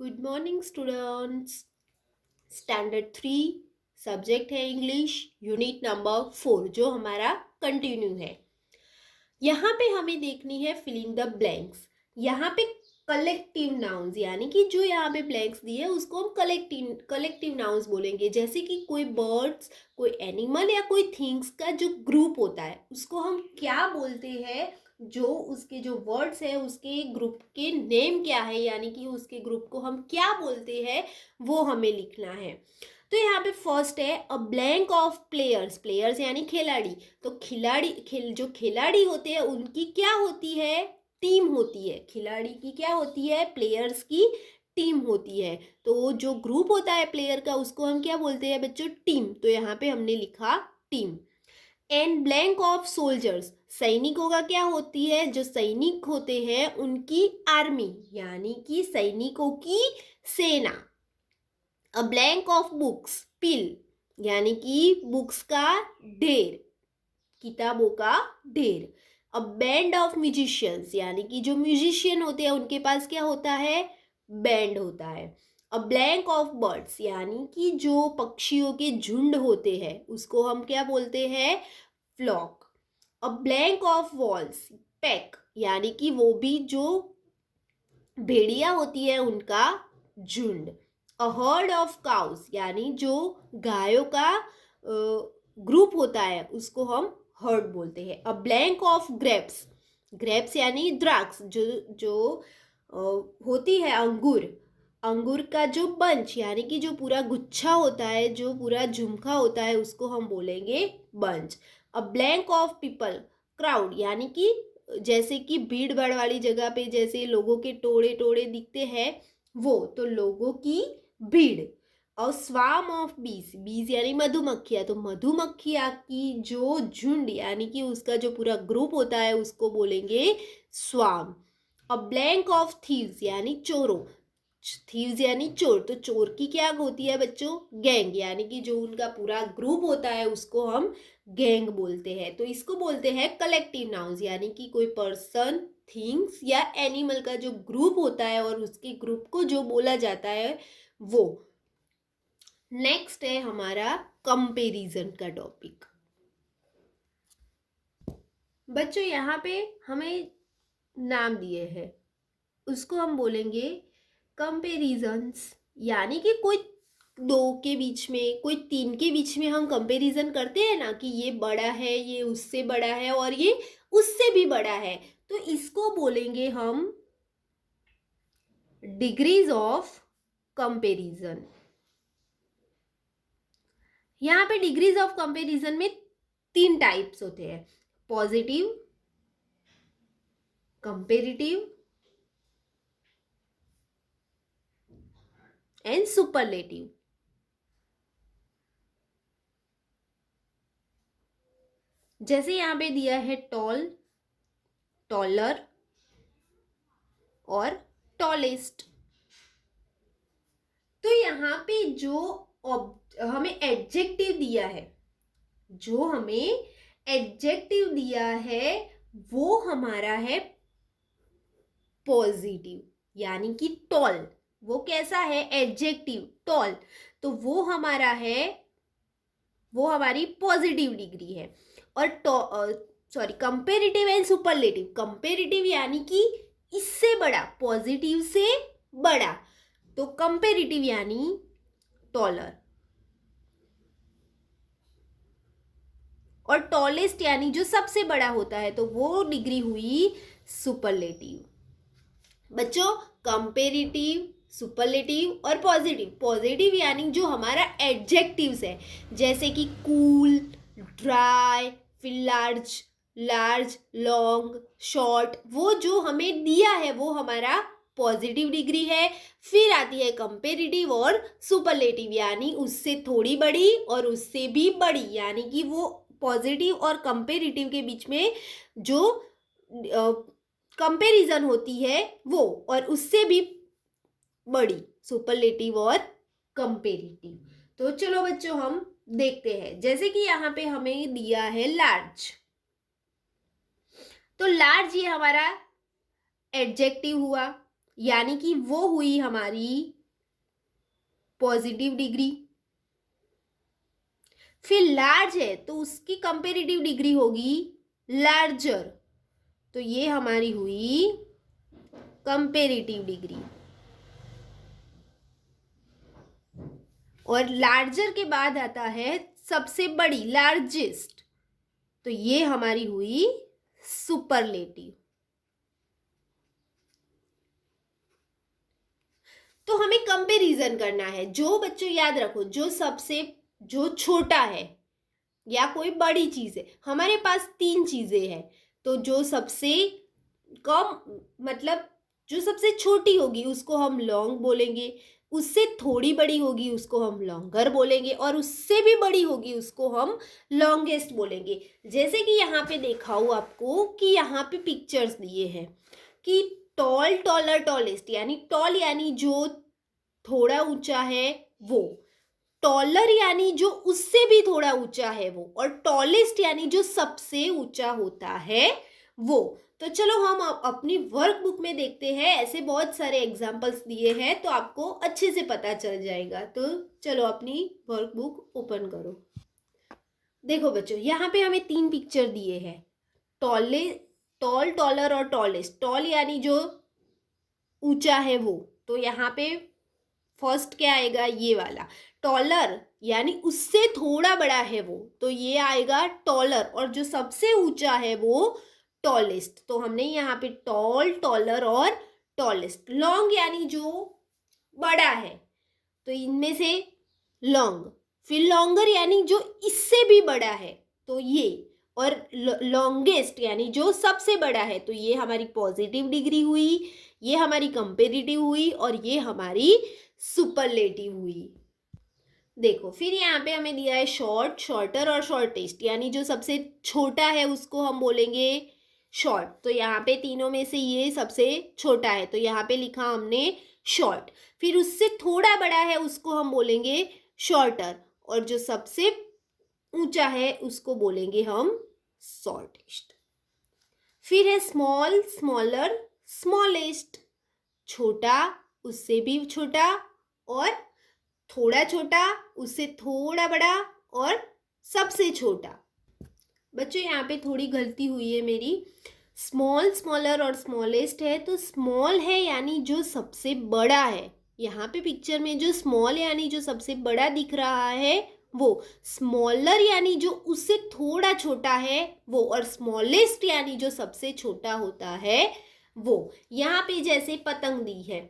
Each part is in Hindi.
Good morning students. Standard 3 subject है इंग्लिश, यूनिट नंबर 4 जो हमारा कंटिन्यू है। यहाँ पे हमें देखनी है फिलिंग द ब्लैंक्स। यहाँ पे कलेक्टिव नाउन्स यानी कि जो यहाँ पे ब्लैंक्स दिए है उसको हम कलेक्टिव नाउन्स बोलेंगे। जैसे कि कोई बर्ड्स, कोई एनिमल या कोई थिंग्स का जो ग्रुप होता है उसको हम क्या बोलते हैं, जो उसके जो वर्ड्स है उसके ग्रुप के नेम क्या है यानी कि उसके ग्रुप को हम क्या बोलते हैं वो हमें लिखना है। तो यहाँ पे फर्स्ट है अ ब्लैंक ऑफ प्लेयर्स। प्लेयर्स यानी खिलाड़ी। तो जो खिलाड़ी होते हैं उनकी क्या होती है, टीम होती है। खिलाड़ी की क्या होती है, प्लेयर्स की टीम होती है। तो जो ग्रुप होता है प्लेयर का उसको हम क्या बोलते हैं बच्चों, टीम। तो यहाँ पे हमने लिखा team. And blank of soldiers. सैनिकों का क्या होती है, जो सैनिक होते हैं उनकी आर्मी यानी कि सैनिकों की सेना। अ ब्लैंक ऑफ बुक्स, पिल यानी कि बुक्स का ढेर, किताबों का ढेर। अ बैंड ऑफ म्यूजिशियंस यानी कि जो म्यूजिशियन होते हैं उनके पास क्या होता है, बैंड होता है। अ ब्लैंक ऑफ बर्ड्स यानी कि जो पक्षियों के झुंड होते हैं उसको हम क्या बोलते हैं, flock. A blank of walls, pack यानी कि वो भी जो भेड़िया होती है उनका झुंड। अ हर्ड ऑफ काउस यानी जो गायों का ग्रुप होता है उसको हम हर्ड बोलते हैं। अ ब्लैंक ऑफ ग्रेप्स, ग्रेप्स यानी द्राक्ष, जो जो अ, होती है अंगूर। अंगूर का जो बंच यानी कि जो पूरा गुच्छा होता है, जो पूरा झुमका होता है उसको हम बोलेंगे bunch. A blank of people, crowd यानी कि जैसे कि भीड़ भाड़ वाली जगह पे जैसे लोगों के टोड़े टोड़े दिखते हैं वो, तो लोगों की भीड़। और स्वाम ऑफ बीज, बीज यानी मधुमक्खियाँ, तो मधुमक्खियाँ की जो झुंड यानी कि उसका जो पूरा ग्रुप होता है उसको बोलेंगे स्वाम। अ ब्लैंक ऑफ थीव्स यानी चोरों, थीव्स यानी चोर, तो चोर की क्या होती है बच्चों, गैंग यानी कि जो उनका पूरा ग्रुप होता है उसको हम गैंग बोलते हैं। तो इसको बोलते हैं कलेक्टिव नाउन्स यानी कि कोई पर्सन, थिंग्स या एनिमल का जो ग्रुप होता है और उसके ग्रुप को जो बोला जाता है वो। नेक्स्ट है हमारा कंपैरिजन का टॉपिक। बच्चों यहाँ पे हमें नाम दिए हैं, उसको हम बोलेंगे कंपेरिजन्स। यानी कि कोई दो के बीच में, कोई तीन के बीच में हम कंपैरिजन करते हैं ना कि ये बड़ा है, ये उससे बड़ा है और ये उससे भी बड़ा है, तो इसको बोलेंगे हम डिग्रीज ऑफ कंपैरिजन। यहाँ पे डिग्रीज ऑफ कंपैरिजन में 3 टाइप्स होते हैं, पॉजिटिव, कंपेरेटिव एंड सुपरलेटिव। जैसे यहाँ पे दिया है टॉल, टॉलर और टॉलेस्ट। तो यहाँ पे जो हमें एडजेक्टिव दिया है, जो हमें एडजेक्टिव दिया है वो हमारा है पॉजिटिव यानी कि टॉल। वो कैसा है, एडजेक्टिव टॉल, तो वो हमारा है, वो हमारी पॉजिटिव डिग्री है। और sorry, comparative and superlative. Comparative यानी कि इससे बड़ा, पॉजिटिव से बड़ा, तो कंपेरेटिव यानी टॉलर। और टॉलेस्ट यानी जो सबसे बड़ा होता है, तो वो डिग्री हुई सुपरलेटिव। बच्चों, कंपेरेटिव, सुपरलेटिव और पॉजिटिव। पॉजिटिव यानी जो हमारा एडजेक्टिव्स है, जैसे कि कूल, ड्राई, फिर लार्ज, लार्ज, लॉन्ग, शॉर्ट, वो जो हमें दिया है वो हमारा पॉजिटिव डिग्री है। फिर आती है कंपेरेटिव और सुपरलेटिव यानी उससे थोड़ी बड़ी और उससे भी बड़ी, यानी कि वो पॉजिटिव और कंपेरेटिव के बीच में जो कंपैरिजन होती है वो, और उससे भी बड़ी, सुपरलेटिव और कंपेरेटिव। तो चलो बच्चों हम देखते हैं, जैसे कि यहाँ पे हमें दिया है लार्ज। तो लार्ज ये हमारा एडजेक्टिव हुआ। यानी कि वो हुई हमारी पॉजिटिव डिग्री। फिर लार्ज है तो उसकी कंपेरेटिव डिग्री होगी लार्जर, तो ये हमारी हुई कंपेरेटिव डिग्री। और लार्जर के बाद आता है सबसे बड़ी, लार्जेस्ट, तो ये हमारी हुई सुपरलेटिव। तो हमें कंपैरिजन करना है। जो बच्चों याद रखो, जो छोटा है या कोई बड़ी चीज है, हमारे पास तीन चीजें हैं, तो जो सबसे कम मतलब जो सबसे छोटी होगी उसको हम लॉन्ग बोलेंगे, उससे थोड़ी बड़ी होगी उसको हम लॉन्गर बोलेंगे, और उससे भी बड़ी होगी उसको हम लॉन्गेस्ट बोलेंगे। जैसे कि यहाँ पे देखा हो आपको कि यहाँ पे पिक्चर्स दिए हैं कि टॉल, टॉलर, टॉलेस्ट, यानी टॉल यानी जो थोड़ा ऊंचा है वो, टॉलर यानी जो उससे भी थोड़ा ऊंचा है वो, और टॉलेस्ट यानी जो सबसे ऊंचा होता है वो। तो चलो हम अपनी वर्कबुक में देखते हैं, ऐसे बहुत सारे एग्जाम्पल्स दिए हैं तो आपको अच्छे से पता चल जाएगा। तो चलो अपनी वर्कबुक ओपन करो। देखो बच्चों, यहाँ पे हमें तीन पिक्चर दिए हैं, टॉले टॉल, टॉलर और टॉलेस्ट। टॉल यानी जो ऊंचा है वो, तो यहाँ पे फर्स्ट क्या आएगा, ये वाला। टॉलर यानी उससे थोड़ा बड़ा है वो, तो ये आएगा टॉलर, और जो सबसे ऊंचा है वो टॉलेस्ट। तो हमने यहाँ पे टॉल, टॉलर और टॉलेस्ट। लॉन्ग यानी जो बड़ा है, तो इनमें से लॉन्ग। फिर लॉन्गर यानी जो इससे भी बड़ा है, तो ये। और लॉन्गेस्ट यानी जो सबसे बड़ा है, तो ये हमारी पॉजिटिव डिग्री हुई, ये हमारी कंपेरेटिव हुई, और ये हमारी सुपरलेटिव हुई। देखो फिर यहाँ पे हमें दिया है शॉर्ट, शॉर्टर और शॉर्टेस्ट, यानी जो सबसे छोटा है उसको हम बोलेंगे शॉर्ट। तो यहाँ पे तीनों में से ये सबसे छोटा है, तो यहाँ पे लिखा हमने शॉर्ट। फिर उससे थोड़ा बड़ा है उसको हम बोलेंगे शॉर्टर, और जो सबसे ऊंचा है उसको बोलेंगे हम शॉर्टेस्ट। फिर है स्मॉल, स्मॉलर, स्मॉलेस्ट। छोटा, उससे भी छोटा, और थोड़ा छोटा, उससे थोड़ा बड़ा, और सबसे छोटा। बच्चों यहाँ पे थोड़ी गलती हुई है मेरी, स्मॉल, स्मॉलर और स्मॉलेस्ट है, तो स्मॉल है यानी जो सबसे बड़ा है। यहाँ पे पिक्चर में जो स्मॉल यानी जो सबसे बड़ा दिख रहा है वो, स्मॉलर यानी जो उससे थोड़ा छोटा है वो, और स्मॉलेस्ट यानी जो सबसे छोटा होता है वो। यहाँ पे जैसे पतंग दी है,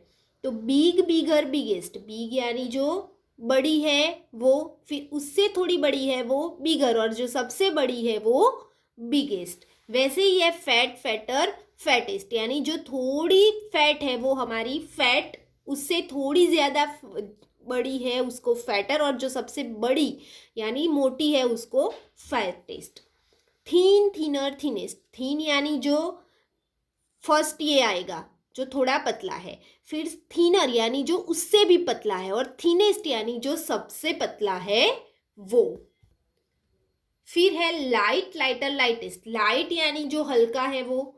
तो बिग, बिगर, बिगेस्ट। बिग यानी जो बड़ी है वो, फिर उससे थोड़ी बड़ी है वो बिगर, और जो सबसे बड़ी है वो बिगेस्ट। वैसे ही है फैट, फैटर, फैटेस्ट, यानी जो थोड़ी फैट है वो हमारी फैट, उससे थोड़ी ज़्यादा बड़ी है उसको फैटर, और जो सबसे बड़ी यानी मोटी है उसको फैटेस्ट। थीन, थीनर, थीनेस्ट। थीन यानी जो फर्स्ट ये आएगा जो थोड़ा पतला है, फिर थीनर यानी जो उससे भी पतला है, और थीनेस्ट यानी जो सबसे पतला है वो। फिर है लाइट, लाइटर, लाइटेस्ट। लाइट यानी जो हल्का है वो,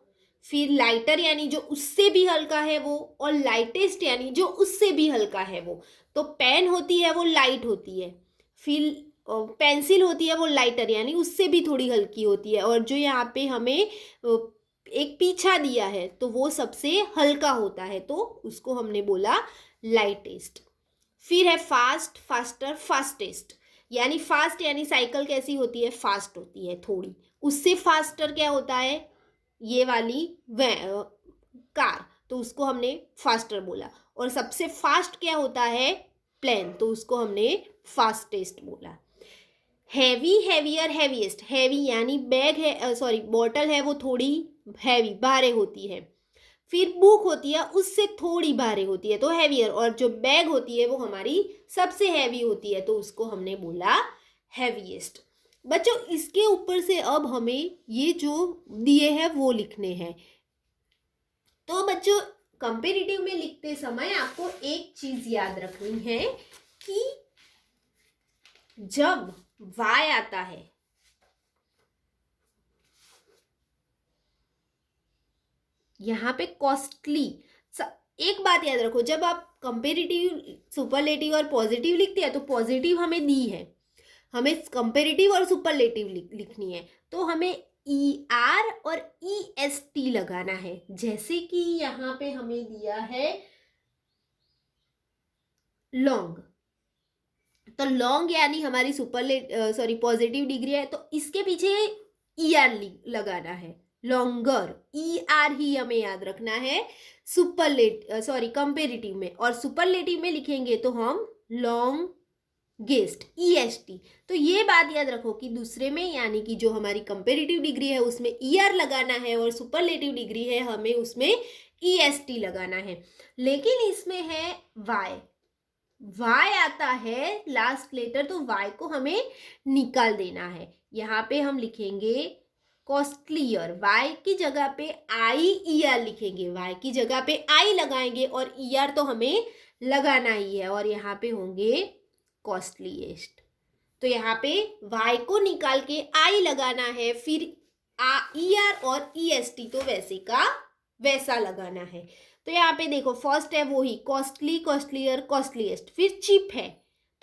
फिर लाइटर यानी जो उससे भी हल्का है वो, और लाइटेस्ट यानी जो उससे भी हल्का है वो। तो पेन होती है वो लाइट होती है, फिर पेंसिल होती है वो लाइटर यानी उससे भी थोड़ी हल्की होती है, और जो यहाँ पे हमें एक पीछा दिया है तो वो सबसे हल्का होता है, तो उसको हमने बोला लाइटेस्ट। फिर है फास्ट, फास्टर, फास्टेस्ट। यानी फास्ट यानी साइकिल कैसी होती है, फास्ट होती है थोड़ी, उससे फास्टर क्या होता है, ये वाली कार, तो उसको हमने फास्टर बोला। और सबसे फास्ट क्या होता है, प्लेन, तो उसको हमने फास्टेस्ट बोला। Heavy, heavier, heaviest. हैवी यानी बैग है, सॉरी बॉटल है वो थोड़ी हैवी, भारे होती है। फिर बुक होती है उससे थोड़ी भारी होती है तो हैवियर, और जो बैग होती है वो हमारी सबसे हैवी होती है, तो उसको हमने बोला हैवीएस्ट। बच्चों इसके ऊपर से अब हमें ये जो दिए हैं वो लिखने हैं। तो बच्चों कंपेरेटिव में लिखते समय आपको एक चीज याद रखनी है कि जब वाई आता है, यहाँ पे कॉस्टली, एक बात याद रखो, जब आप कंपेरेटिव, सुपरलेटिव और पॉजिटिव लिखते हैं तो पॉजिटिव हमें दी है, हमें कंपेरेटिव और सुपरलेटिव लिखनी है, तो हमें ई आर और ई एस टी लगाना है। जैसे कि यहाँ पे हमें दिया है लॉन्ग, तो लॉन्ग यानी हमारी पॉजिटिव डिग्री है, तो इसके पीछे ई आर लगाना है। लॉन्गर, ई आर ही हमें याद रखना है कंपेरेटिव में, और सुपरलेटिव में लिखेंगे तो हम लॉन्गेस्ट, ई एस टी। तो ये बात याद रखो कि दूसरे में यानी कि जो हमारी कंपेरेटिव डिग्री है उसमें ई आर लगाना है, और सुपरलेटिव डिग्री है हमें उसमें ई एस टी लगाना है। लेकिन इसमें है वाई, वाई आता है लास्ट लेटर, तो वाई को हमें निकाल देना है। यहाँ पे हम लिखेंगे कॉस्टलियर, वाई की जगह पे आई ई आर लिखेंगे, वाई की जगह पे आई लगाएंगे और ई आर तो हमें लगाना ही है, और यहाँ पे होंगे कॉस्टलीएस्ट। तो यहाँ पे वाई को निकाल के आई लगाना है, फिर ई आर और ई एस टी तो वैसे का वैसा लगाना है। तो यहाँ पे देखो फर्स्ट है वो ही कॉस्टली, कॉस्टलियर, कॉस्टलीएस्ट। फिर चीप है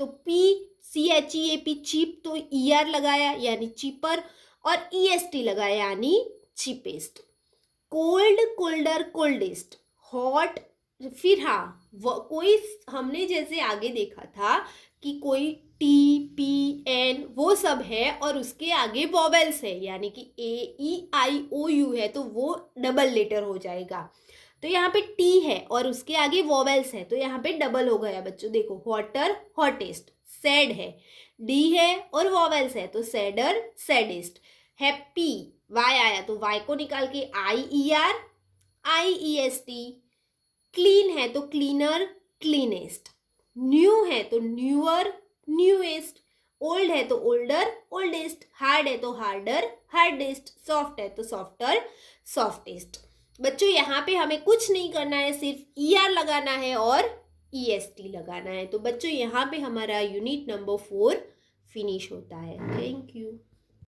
तो P C H E A P, cheap, तो ई आर लगाया यानी चीपर, और ई एस टी लगाया यानी cheapest. Cold, colder, coldest. Hot, फिर हाँ कोई हमने जैसे आगे देखा था कि कोई टी पी एन वो सब है और उसके आगे वॉवेल्स है, यानी कि ए ई आई ओ यू है तो वो डबल लेटर हो जाएगा। तो यहाँ पे टी है और उसके आगे वॉवेल्स है तो यहाँ पे डबल हो गया बच्चों। देखो हॉटर, हॉटेस्ट। सैड है, डी है और वॉवेल्स है तो सैडर, सैडेस्ट। हैप्पी, वाई आया तो वाई को निकाल के आई ई आर, आई ई एस टी। क्लीन है तो क्लीनर, क्लीनेस्ट। न्यू है तो न्यूअर, न्यूएस्ट। ओल्ड है तो ओल्डर, ओल्डेस्ट। हार्ड है तो हार्डर, हार्डेस्ट। सॉफ्ट है तो सॉफ्टर, सॉफ्टेस्ट। बच्चों यहाँ पे हमें कुछ नहीं करना है, सिर्फ ई आर लगाना है और ई एस टी लगाना है। तो बच्चों यहाँ पे हमारा यूनिट नंबर 4 फिनिश होता है। Thank you.